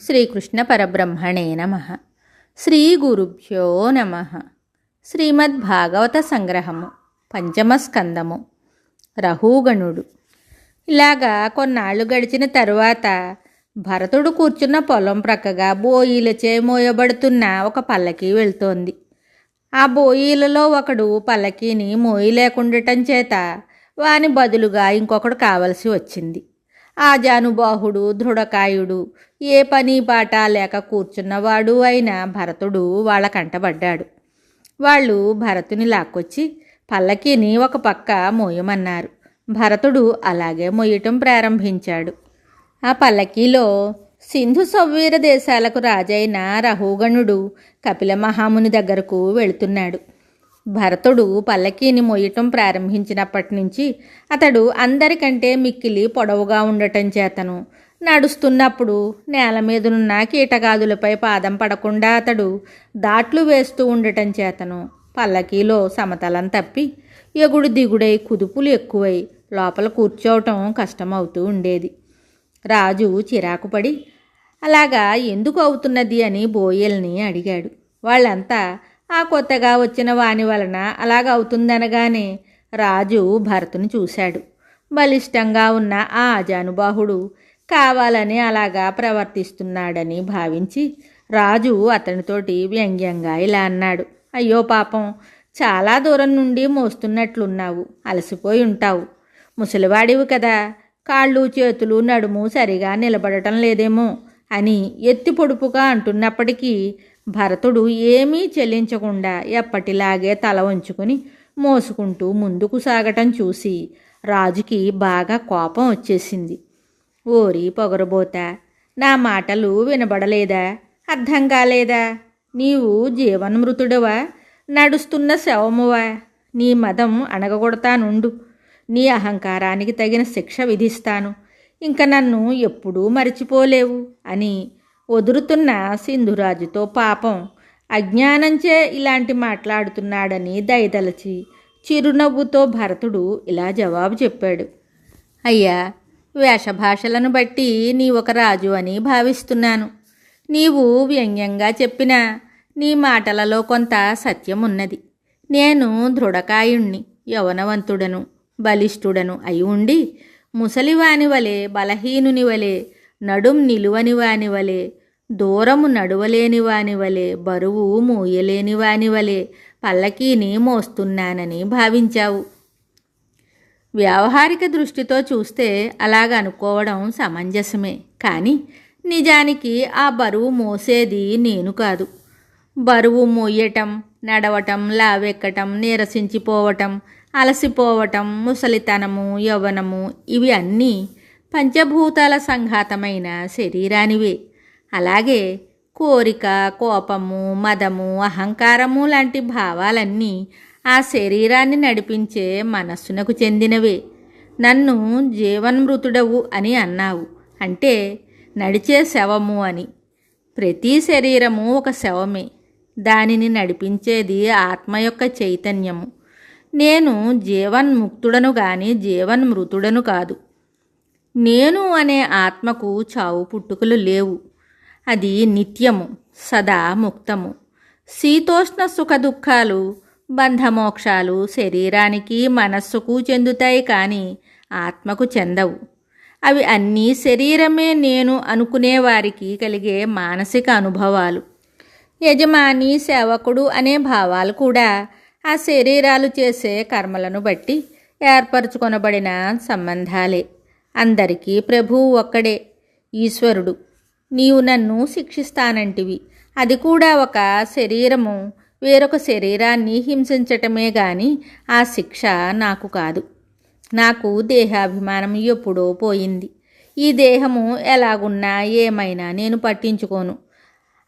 శ్రీకృష్ణ పరబ్రహ్మణే నమః. శ్రీ గురుభ్యో నమః. శ్రీమద్భాగవత సంగ్రహము, పంచమ స్కందము, రహూగణుడు. ఇలాగా కొన్నాళ్ళు గడిచిన తరువాత భరతుడు కూర్చున్న పొలం ప్రక్కగా బోయీలచే మోయబడుతున్న ఒక పల్లకీ వెళ్తోంది. ఆ బోయీలలో ఒకడు పల్లకీని మోయలేకుండటం చేత వాని బదులుగా ఇంకొకడు కావలసి వచ్చింది. ఆజానుబాహుడు, దృఢకాయుడు, ఏ పని పాట లేక కూర్చున్నవాడు అయిన భరతుడు వాళ్ళ కంటబడ్డాడు. వాళ్ళు భరతుని లాక్కొచ్చి పల్లకీని ఒక పక్క మోయమన్నారు. భరతుడు అలాగే మోయటం ప్రారంభించాడు. ఆ పల్లకీలో సింధు సౌవీర దేశాలకు రాజైన రహూగణుడు కపిల మహాముని దగ్గరకు వెళుతున్నాడు. భరతుడు పల్లకీని మోయటం ప్రారంభించినప్పటి నుంచి అతడు అందరికంటే మిక్కిలి పొడవుగా ఉండటం చేతను నడుస్తున్నప్పుడు నేల మీదనున్న కీటకాదులపై పాదం పడకుండా అతడు దాట్లు వేస్తూ ఉండటం చేతను పల్లకీలో సమతలం తప్పి ఎగుడు దిగుడై కుదుపులు ఎక్కువై లోపల కూర్చోవటం కష్టమవుతూ ఉండేది. రాజు చిరాకుపడి అలాగా ఎందుకు అవుతున్నది అని బోయల్ని అడిగాడు. వాళ్ళంతా ఆ కొత్తగా వచ్చిన వాని వలన అలాగవుతుందనగానే రాజు భరతుని చూశాడు. బలిష్టంగా ఉన్న ఆ అజానుబాహుడు కావాలని అలాగా ప్రవర్తిస్తున్నాడని భావించి రాజు అతనితోటి వ్యంగ్యంగా ఇలా అన్నాడు. అయ్యో పాపం, చాలా దూరం నుండి మోస్తున్నట్లున్నావు, అలసిపోయి ఉంటావు. ముసలివాడివి కదా, కాళ్ళు చేతులు నడుము సరిగా నిలబడటం లేదేమో అని ఎత్తి పొడుపుగా అంటున్నప్పటికీ భరతుడు ఏమీ చెల్లించకుండా ఎప్పటిలాగే తల వంచుకొని మోసుకుంటూ ముందుకు సాగటం చూసి రాజుకి బాగా కోపం వచ్చేసింది. ఓరి పొగరబోతా, నా మాటలు వినబడలేదా? అర్థం కాలేదా? నీవు జీవన్మృతుడవా, నడుస్తున్న శవమువా? నీ మదం అణగగొడతానుండు, నీ అహంకారానికి తగిన శిక్ష విధిస్తాను, ఇంక నన్ను ఎప్పుడూ మరిచిపోలేవు అని వదురుతున్న సింధురాజుతో పాపం అజ్ఞానంచే ఇలాంటి మాట్లాడుతున్నాడని దయదలచి చిరునవ్వుతో భరతుడు ఇలా జవాబు చెప్పాడు. అయ్యా, వేషభాషలను బట్టి నీ ఒక రాజు అని భావిస్తున్నాను. నీవు వ్యంగ్యంగా చెప్పిన నీ మాటలలో కొంత సత్యం ఉన్నది. నేను దృఢకాయుణ్ణి, యవనవంతుడను, బలిష్ఠుడను అయి ఉండి ముసలివాని వలె, బలహీనుని వలె, నడుం నిలువని వాని వలె, దూరము నడువలేని వాని వలె, బరువు మోయలేని వాని వలె పల్లకీని మోస్తున్నానని భావించావు. వ్యావహారిక దృష్టితో చూస్తే అలాగ అనుకోవడం సమంజసమే. కానీ నిజానికి ఆ బరువు మోసేది నేను కాదు. బరువు మోయటం, నడవటం, లావెక్కటం, నీరసించిపోవటం, అలసిపోవటం, ముసలితనము, యవ్వనము ఇవి అన్నీ పంచభూతాల సంఘాతమైన శరీరానివే. అలాగే కోరిక, కోపము, మదము, అహంకారము లాంటి భావాలన్నీ ఆ శరీరాన్ని నడిపించే మనస్సునకు చెందినవే. నన్ను జీవన్మృతుడవు అని అన్నావు అంటే నడిచే శవము అని. ప్రతి శరీరము ఒక శవమే, దానిని నడిపించేది ఆత్మ యొక్క చైతన్యము. నేను జీవన్ముక్తుడను గాని జీవన్మృతుడను కాదు. నేను అనే ఆత్మకు చావు పుట్టుకలు లేవు. అది నిత్యము, సదా ముక్తము. శీతోష్ణ సుఖ దుఃఖాలు, బంధమోక్షాలు శరీరానికి, మనస్సుకు చెందుతాయి కానీ ఆత్మకు చెందవు. అవి అన్నీ శరీరమే నేను అనుకునేవారికి కలిగే మానసిక అనుభవాలు. యజమాని, సేవకుడు అనే భావాలు కూడా ఆ శరీరాలు చేసే కర్మలను బట్టి ఏర్పరచుకొనబడిన సంబంధాలే. అందరికీ ప్రభువు ఒక్కడే, ఈశ్వరుడు. నీవు నన్ను శిక్షిస్తానంటివి, అది కూడా ఒక శరీరము వేరొక శరీరాన్ని హింసించటమే గాని ఆ శిక్ష నాకు కాదు. నాకు దేహాభిమానం ఎప్పుడో పోయింది. ఈ దేహము ఎలాగున్నా ఏమైనా నేను పట్టించుకోను.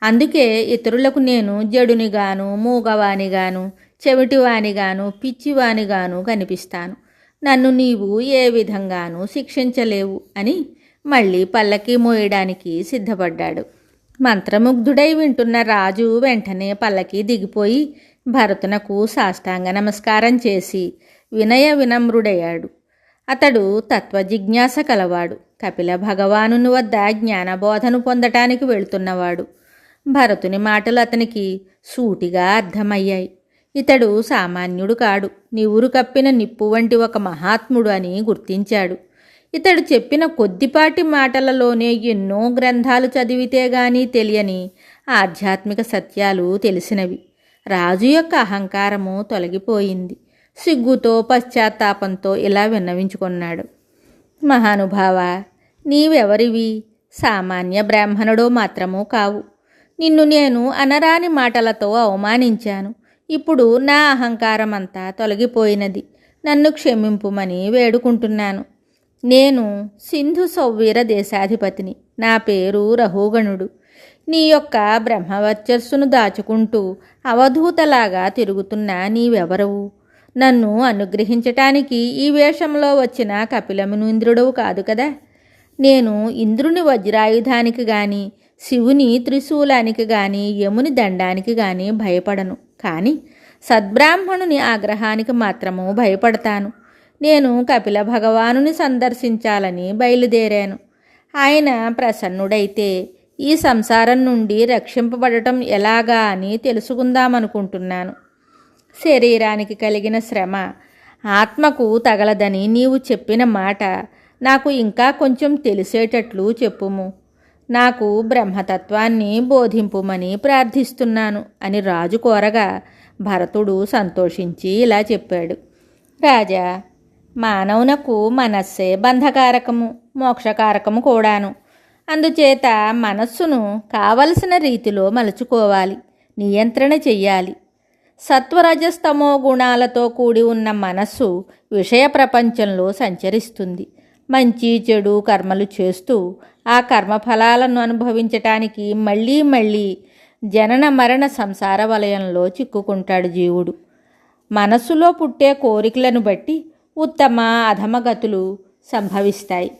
అందుకే ఇతరులకు నేను జడునిగాను, మూగవానిగాను, చెవిటివానిగాను, పిచ్చివానిగాను కనిపిస్తాను. నన్ను నీవు ఏ విధంగానూ శిక్షించలేవు అని మళ్ళీ పల్లకీ మోయడానికి సిద్ధపడ్డాడు. మంత్రముగ్ధుడై వింటున్న రాజు వెంటనే పల్లకీ దిగిపోయి భరతునకు సాష్టాంగ నమస్కారం చేసి వినయ వినమ్రుడయ్యాడు. అతడు తత్వజిజ్ఞాస కలవాడు. కపిల భగవానుని వద్ద జ్ఞానబోధను పొందటానికి వెళుతున్నవాడు. భరతుని మాటలు అతనికి సూటిగా అర్థమయ్యాయి. ఇతడు సామాన్యుడు కాడు, నివురు కప్పిన నిప్పు వంటి ఒక మహాత్ముడు అని గుర్తించాడు. ఇతడు చెప్పిన కొద్దిపాటి మాటలలోనే ఎన్నో గ్రంథాలు చదివితే గానీ తెలియని ఆధ్యాత్మిక సత్యాలు తెలిసినవి. రాజు యొక్క అహంకారము తొలగిపోయింది. సిగ్గుతో పశ్చాత్తాపంతో ఇలా విన్నవించుకున్నాడు. మహానుభావ, నీవెవరివి? సామాన్య బ్రాహ్మణుడో మాత్రమూ కావు. నిన్ను నేను అనరాని మాటలతో అవమానించాను. ఇప్పుడు నా అహంకారం అంతా తొలగిపోయినది. నన్ను క్షమింపుమని వేడుకుంటున్నాను. నేను సింధు సౌవీర దేశాధిపతిని. నా పేరు రహుగణుడు. నీ యొక్క బ్రహ్మవర్చస్సును దాచుకుంటూ అవధూతలాగా తిరుగుతున్న నీవెవరవు? నన్ను అనుగ్రహించటానికి ఈ వేషంలో వచ్చిన కపిలమును ఇంద్రుడవు కాదు కదా. నేను ఇంద్రుని వజ్రాయుధానికి గాని, శివుని త్రిశూలానికి గాని, యముని దండానికి గాని భయపడను. కానీ సద్బ్రాహ్మణుని ఆగ్రహానికి మాత్రము భయపడతాను. నేను కపిల భగవానుని సందర్శించాలని బయలుదేరాను. ఆయన ప్రసన్నుడైతే ఈ సంసారం నుండి రక్షింపబడటం ఎలాగా అని తెలుసుకుందామనుకుంటున్నాను. శరీరానికి కలిగిన శ్రమ ఆత్మకు తగలదని నీవు చెప్పిన మాట నాకు ఇంకా కొంచెం తెలిసేటట్లు చెప్పుము. నాకు బ్రహ్మతత్వాన్ని బోధింపుమని ప్రార్థిస్తున్నాను అని రాజు కోరగా భరతుడు సంతోషించి ఇలా చెప్పాడు. రాజా, మానవునకు మనస్సే బంధకారకము, మోక్షకారకము కూడాను. అందుచేత మనస్సును కావలసిన రీతిలో మలుచుకోవాలి, నియంత్రణ చెయ్యాలి. సత్వరజస్తమో గుణాలతో కూడి ఉన్న మనస్సు విషయ ప్రపంచంలో సంచరిస్తుంది. మంచి చెడు కర్మలు చేస్తూ ఆ కర్మఫలాలను అనుభవించటానికి మళ్ళీ మళ్ళీ జనన మరణ సంసార వలయంలో చిక్కుకుంటాడు జీవుడు. మనస్సులో పుట్టే కోరికలను బట్టి ఉత్తమ అధమగతులు సంభవిస్తాయి.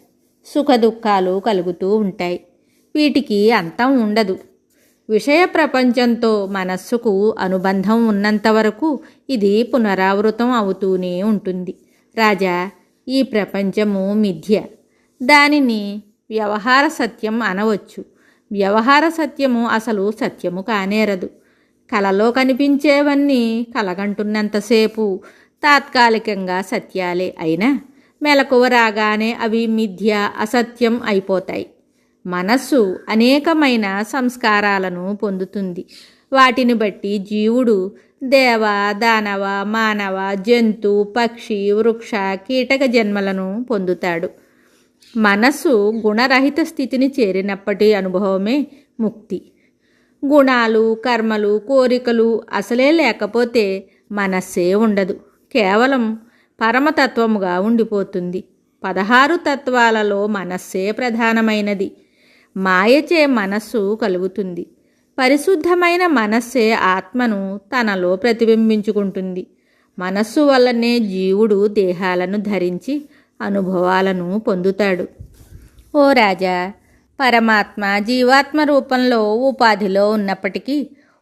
సుఖదుఖాలు కలుగుతూ ఉంటాయి. వీటికి అంతం ఉండదు. విషయ ప్రపంచంతో మనస్సుకు అనుబంధం ఉన్నంతవరకు ఇది పునరావృతం అవుతూనే ఉంటుంది. రాజా, ఈ ప్రపంచము మిథ్య. దానిని వ్యవహార సత్యం అనవచ్చు. వ్యవహార సత్యము అసలు సత్యము కానేరదు. కలలో కనిపించేవన్నీ కలగంటున్నంతసేపు తాత్కాలికంగా సత్యాలే అయినా మెలకువ రాగానే అవి మిథ్య, అసత్యం అయిపోతాయి. మనస్సు అనేకమైన సంస్కారాలను పొందుతుంది. వాటిని బట్టి జీవుడు దేవ, దానవ, మానవ, జంతు, పక్షి, వృక్ష, కీటక జన్మలను పొందుతాడు. మనస్సు గుణరహిత స్థితిని చేరినప్పటి అనుభవమే ముక్తి. గుణాలు, కర్మలు, కోరికలు అసలే లేకపోతే మనస్సే ఉండదు. కేవలం పరమతత్వముగా ఉండిపోతుంది. 16 తత్వాలలో మనస్సే ప్రధానమైనది. మాయచే మనస్సు కలుగుతుంది. పరిశుద్ధమైన మనస్సే ఆత్మను తనలో ప్రతిబింబించుకుంటుంది. మనస్సు వల్లనే జీవుడు దేహాలను ధరించి అనుభవాలను పొందుతాడు. ఓ రాజా, పరమాత్మ జీవాత్మ రూపంలో ఉపాధిలో ఉన్నప్పటికీ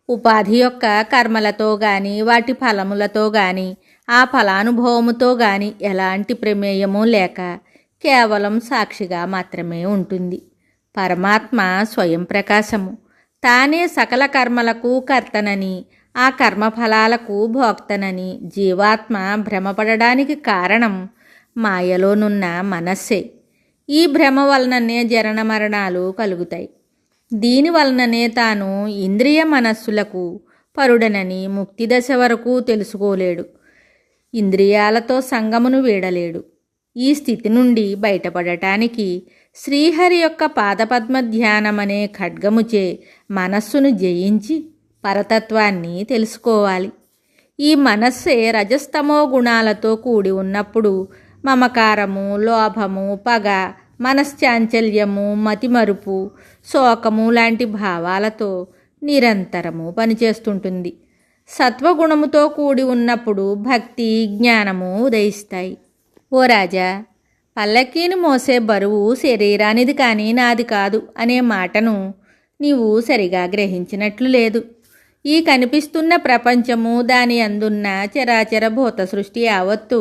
ఉపాధి యొక్క కర్మలతో గాని, వాటి ఫలములతో గాని, ఆ ఫలానుభవముతో గాని ఎలాంటి ప్రమేయము లేక కేవలం సాక్షిగా మాత్రమే ఉంటుంది. పరమాత్మ స్వయం ప్రకాశము. తానే సకల కర్మలకు కర్తనని, ఆ కర్మఫలాలకు భోక్తనని జీవాత్మ భ్రమపడడానికి కారణం మాయలోనున్న మనస్సే. ఈ భ్రమ వలననే జనన మరణాలు కలుగుతాయి. దీనివలననే తాను ఇంద్రియ మనస్సులకు పరుడనని ముక్తిదశ వరకు తెలుసుకోలేడు. ఇంద్రియాలతో సంగమును వీడలేడు. ఈ స్థితి నుండి బయటపడటానికి శ్రీహరి యొక్క పాదపద్మ ధ్యానమనే ఖడ్గముచే మనస్సును జయించి పరతత్వాన్ని తెలుసుకోవాలి. ఈ మనస్సే రజస్తమో గుణాలతో కూడి ఉన్నప్పుడు మమకారము, లోభము, పగ, మనశ్చాంచల్యము, మతిమరుపు, శోకము లాంటి భావాలతో నిరంతరము పనిచేస్తుంటుంది. సత్వగుణముతో కూడి ఉన్నప్పుడు భక్తి, జ్ఞానము ఉదయిస్తాయి. ఓ రాజా, పల్లకీని మోసే బరువు శరీరానిది కానీ నాది కాదు అనే మాటను నీవు సరిగా గ్రహించినట్లు లేదు. ఈ కనిపిస్తున్న ప్రపంచము, దాని అందున్న చరాచర భూత సృష్టి యావత్తు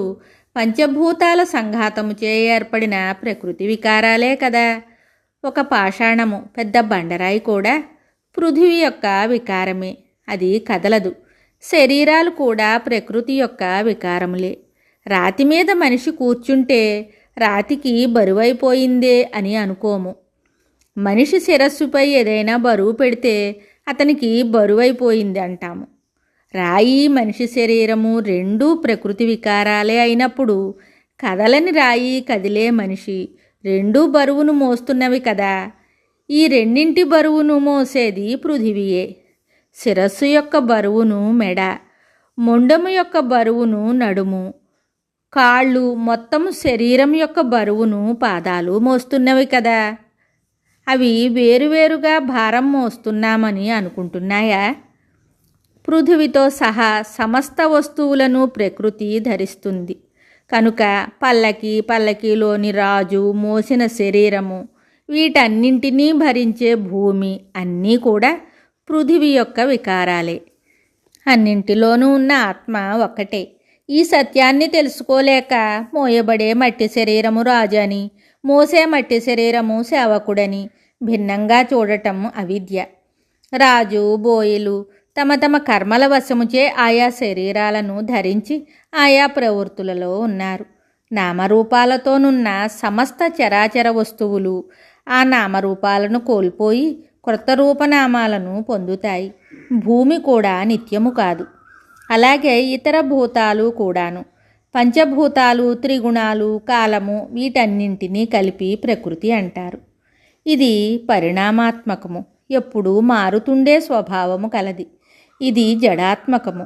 పంచభూతాల సంఘాతముచే ఏర్పడిన ప్రకృతి వికారాలే కదా. ఒక పాషాణము, పెద్ద బండరాయి కూడా పృథివీ యొక్క వికారమే. అది కదలదు. శరీరాలు కూడా ప్రకృతి యొక్క వికారములే. రాతి మీద మనిషి కూర్చుంటే రాతికి బరువైపోయిందే అని అనుకోము. మనిషి శిరస్సుపై ఏదైనా బరువు పెడితే అతనికి బరువైపోయింది అంటాము. రాయి, మనిషి శరీరము రెండూ ప్రకృతి వికారాలే అయినప్పుడు కదలని రాయి, కదిలే మనిషి రెండూ బరువును మోస్తున్నవి కదా. ఈ రెండింటి బరువును మోసేది పృథివీయే. శిరస్సు యొక్క బరువును మెడ, మొండము యొక్క బరువును నడుము, కాళ్ళు, మొత్తము శరీరం యొక్క బరువును పాదాలు మోస్తున్నవి కదా. అవి వేరువేరుగా భారం మోస్తున్నామని అనుకుంటున్నాయా? పృథివితో సహా సమస్త వస్తువులను ప్రకృతి ధరిస్తుంది కనుక పల్లకీలోని రాజు మోసిన శరీరము, వీటన్నింటినీ భరించే భూమి అన్నీ కూడా పృథివీ యొక్క వికారాలే. అన్నింటిలోనూ ఉన్న ఆత్మ ఒక్కటే. ఈ సత్యాన్ని తెలుసుకోలేక మోయబడే మట్టి శరీరము రాజు అని, మోసే మట్టి శరీరము సేవకుడని భిన్నంగా చూడటం అవిద్య. రాజు, బోయిలు తమ తమ కర్మల వశముచే ఆయా శరీరాలను ధరించి ఆయా ప్రవృత్తులలో ఉన్నారు. నామరూపాలతోనున్న సమస్త చరాచర వస్తువులు ఆ నామరూపాలను కోల్పోయి క్రొత్త రూపనామాలను పొందుతాయి. భూమి కూడా నిత్యము కాదు. అలాగే ఇతర భూతాలు కూడాను. పంచభూతాలు, త్రిగుణాలు, కాలము వీటన్నింటినీ కలిపి ప్రకృతి అంటారు. ఇది పరిణామాత్మకము, ఎప్పుడూ మారుతుండే స్వభావము కలది. ఇది జడాత్మకము.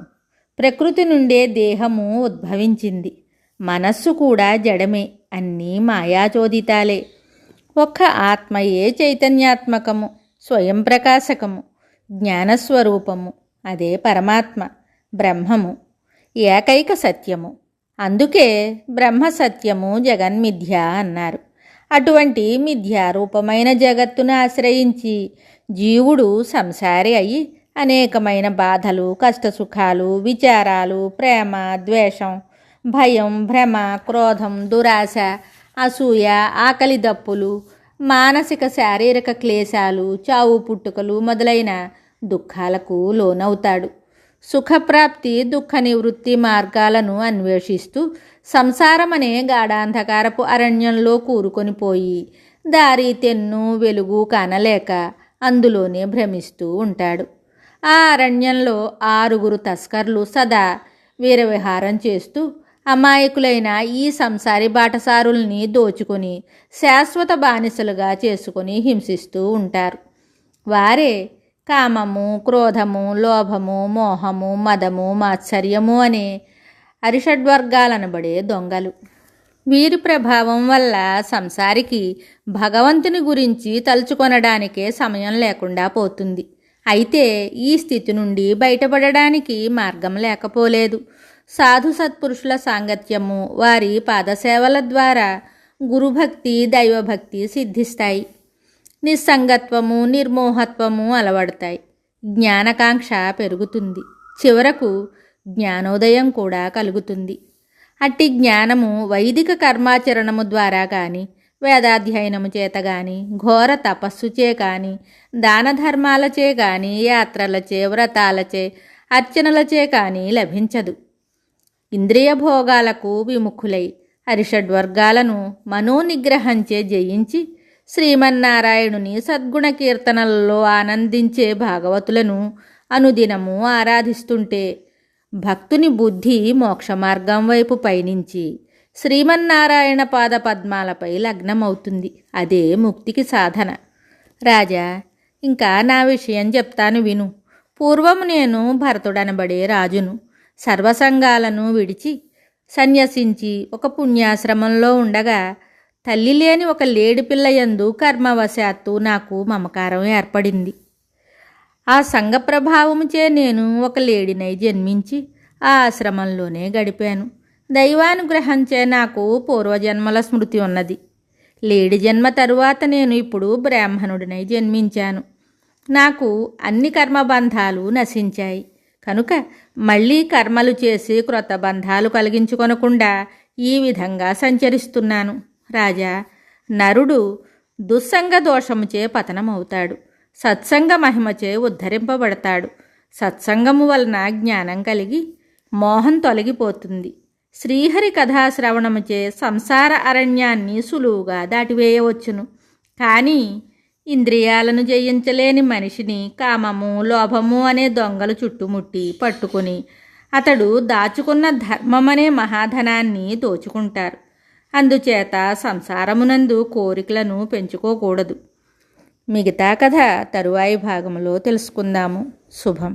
ప్రకృతి నుండే దేహము ఉద్భవించింది. మనస్సు కూడా జడమే, అన్నీ మాయాచోదితాలే. ఒక్క ఆత్మయే చైతన్యాత్మకము, స్వయం ప్రకాశకము, జ్ఞానస్వరూపము. అదే పరమాత్మ, బ్రహ్మము, ఏకైక సత్యము. అందుకే బ్రహ్మ సత్యము, జగన్మిథ్య అన్నారు. అటువంటి మిథ్యారూపమైన జగత్తును ఆశ్రయించి జీవుడు సంసారి అయి అనేకమైన బాధలు, కష్టసుఖాలు, విచారాలు, ప్రేమ, ద్వేషం, భయం, భ్రమ, క్రోధం, దురాశ, అసూయ, ఆకలి దప్పులు, మానసిక శారీరక క్లేశాలు, చావు పుట్టుకలు మొదలైన దుఃఖాలకు లోనవుతాడు. సుఖప్రాప్తి, దుఃఖ నివృత్తి మార్గాలను అన్వేషిస్తూ సంసారమనే గాఢాంధకారపు అరణ్యంలో కూరుకొని పోయి దారి తెన్ను వెలుగు కానలేక అందులోనే భ్రమిస్తూ ఉంటాడు. ఆ అరణ్యంలో 6 తస్కర్లు సదా వీరవిహారం చేస్తూ అమాయకులైన ఈ సంసారి బాటసారుల్ని దోచుకొని శాశ్వత బానిసలుగా చేసుకొని హింసిస్తూ ఉంటారు. వారే కామము, క్రోధము, లోభము, మోహము, మదము, మాత్సర్యము అనే అరిషడ్వర్గాలనబడే దొంగలు. వీరి ప్రభావం వల్ల సంసారికి భగవంతుని గురించి తలుచుకొనడానికే సమయం లేకుండా పోతుంది. అయితే ఈ స్థితి నుండి బయటపడడానికి మార్గం లేకపోలేదు. సాధు సత్పురుషుల సాంగత్యము, వారి పాదసేవల ద్వారా గురుభక్తి, దైవభక్తి సిద్ధిస్తాయి. నిస్సంగత్వము, నిర్మోహత్వము అలవడతాయి. జ్ఞానకాంక్ష పెరుగుతుంది. చివరకు జ్ఞానోదయం కూడా కలుగుతుంది. అట్టి జ్ఞానము వైదిక కర్మాచరణము ద్వారా కానీ, వేదాధ్యయనము చేత కానీ, ఘోర తపస్సుచే కానీ, దాన ధర్మాలచే కానీ, యాత్రలచే, వ్రతాలచే, అర్చనలచే కానీ లభించదు. ఇంద్రియ భోగాలకు విముఖులై అరిషడ్వర్గాలను మనోనిగ్రహంచే జయించి శ్రీమన్నారాయణుని సద్గుణ కీర్తనలలో ఆనందించే భాగవతులను అనుదినము ఆరాధిస్తుంటే భక్తుని బుద్ధి మోక్షమార్గం వైపు పయనించి శ్రీమన్నారాయణ పాద పద్మాలపై లగ్నమవుతుంది. అదే ముక్తికి సాధన. రాజా, ఇంకా నా విషయం చెప్తాను విను. పూర్వము నేను భరతుడనబడే రాజును. సర్వసంగాలను విడిచి సన్యసించి ఒక పుణ్యాశ్రమంలో ఉండగా తల్లి లేని ఒక లేడిపిల్ల యందు కర్మవశాత్తు నాకు మమకారం ఏర్పడింది. ఆ సంఘ ప్రభావముచే నేను ఒక లేడినై జన్మించి ఆ ఆశ్రమంలోనే గడిపాను. దైవానుగ్రహంచే నాకు పూర్వజన్మల స్మృతి ఉన్నది. లేడి జన్మ తరువాత నేను ఇప్పుడు బ్రాహ్మణుడినై జన్మించాను. నాకు అన్ని కర్మబంధాలు నశించాయి కనుక మళ్ళీ కర్మలు చేసి క్రొత్త బంధాలు కలిగించుకొనకుండా ఈ విధంగా సంచరిస్తున్నాను. రాజా, నరుడు దుస్సంగ దోషముచే పతనమవుతాడు, సత్సంగ మహిమచే ఉద్ధరింపబడతాడు. సత్సంగము వలన జ్ఞానం కలిగి మోహం తొలగిపోతుంది. శ్రీహరి కథాశ్రవణముచే సంసార అరణ్యాన్ని సులువుగా దాటివేయవచ్చును. కానీ ఇంద్రియాలను జయించలేని మనిషిని కామము, లోభము అనే దొంగలు చుట్టుముట్టి పట్టుకుని అతడు దాచుకున్న ధర్మమనే మహాధనాన్ని దోచుకుంటారు. అందుచేత సంసారమునందు కోరికలను పెంచుకోకూడదు. మిగతా కథ తరువాయి భాగంలో తెలుసుకుందాము. శుభం.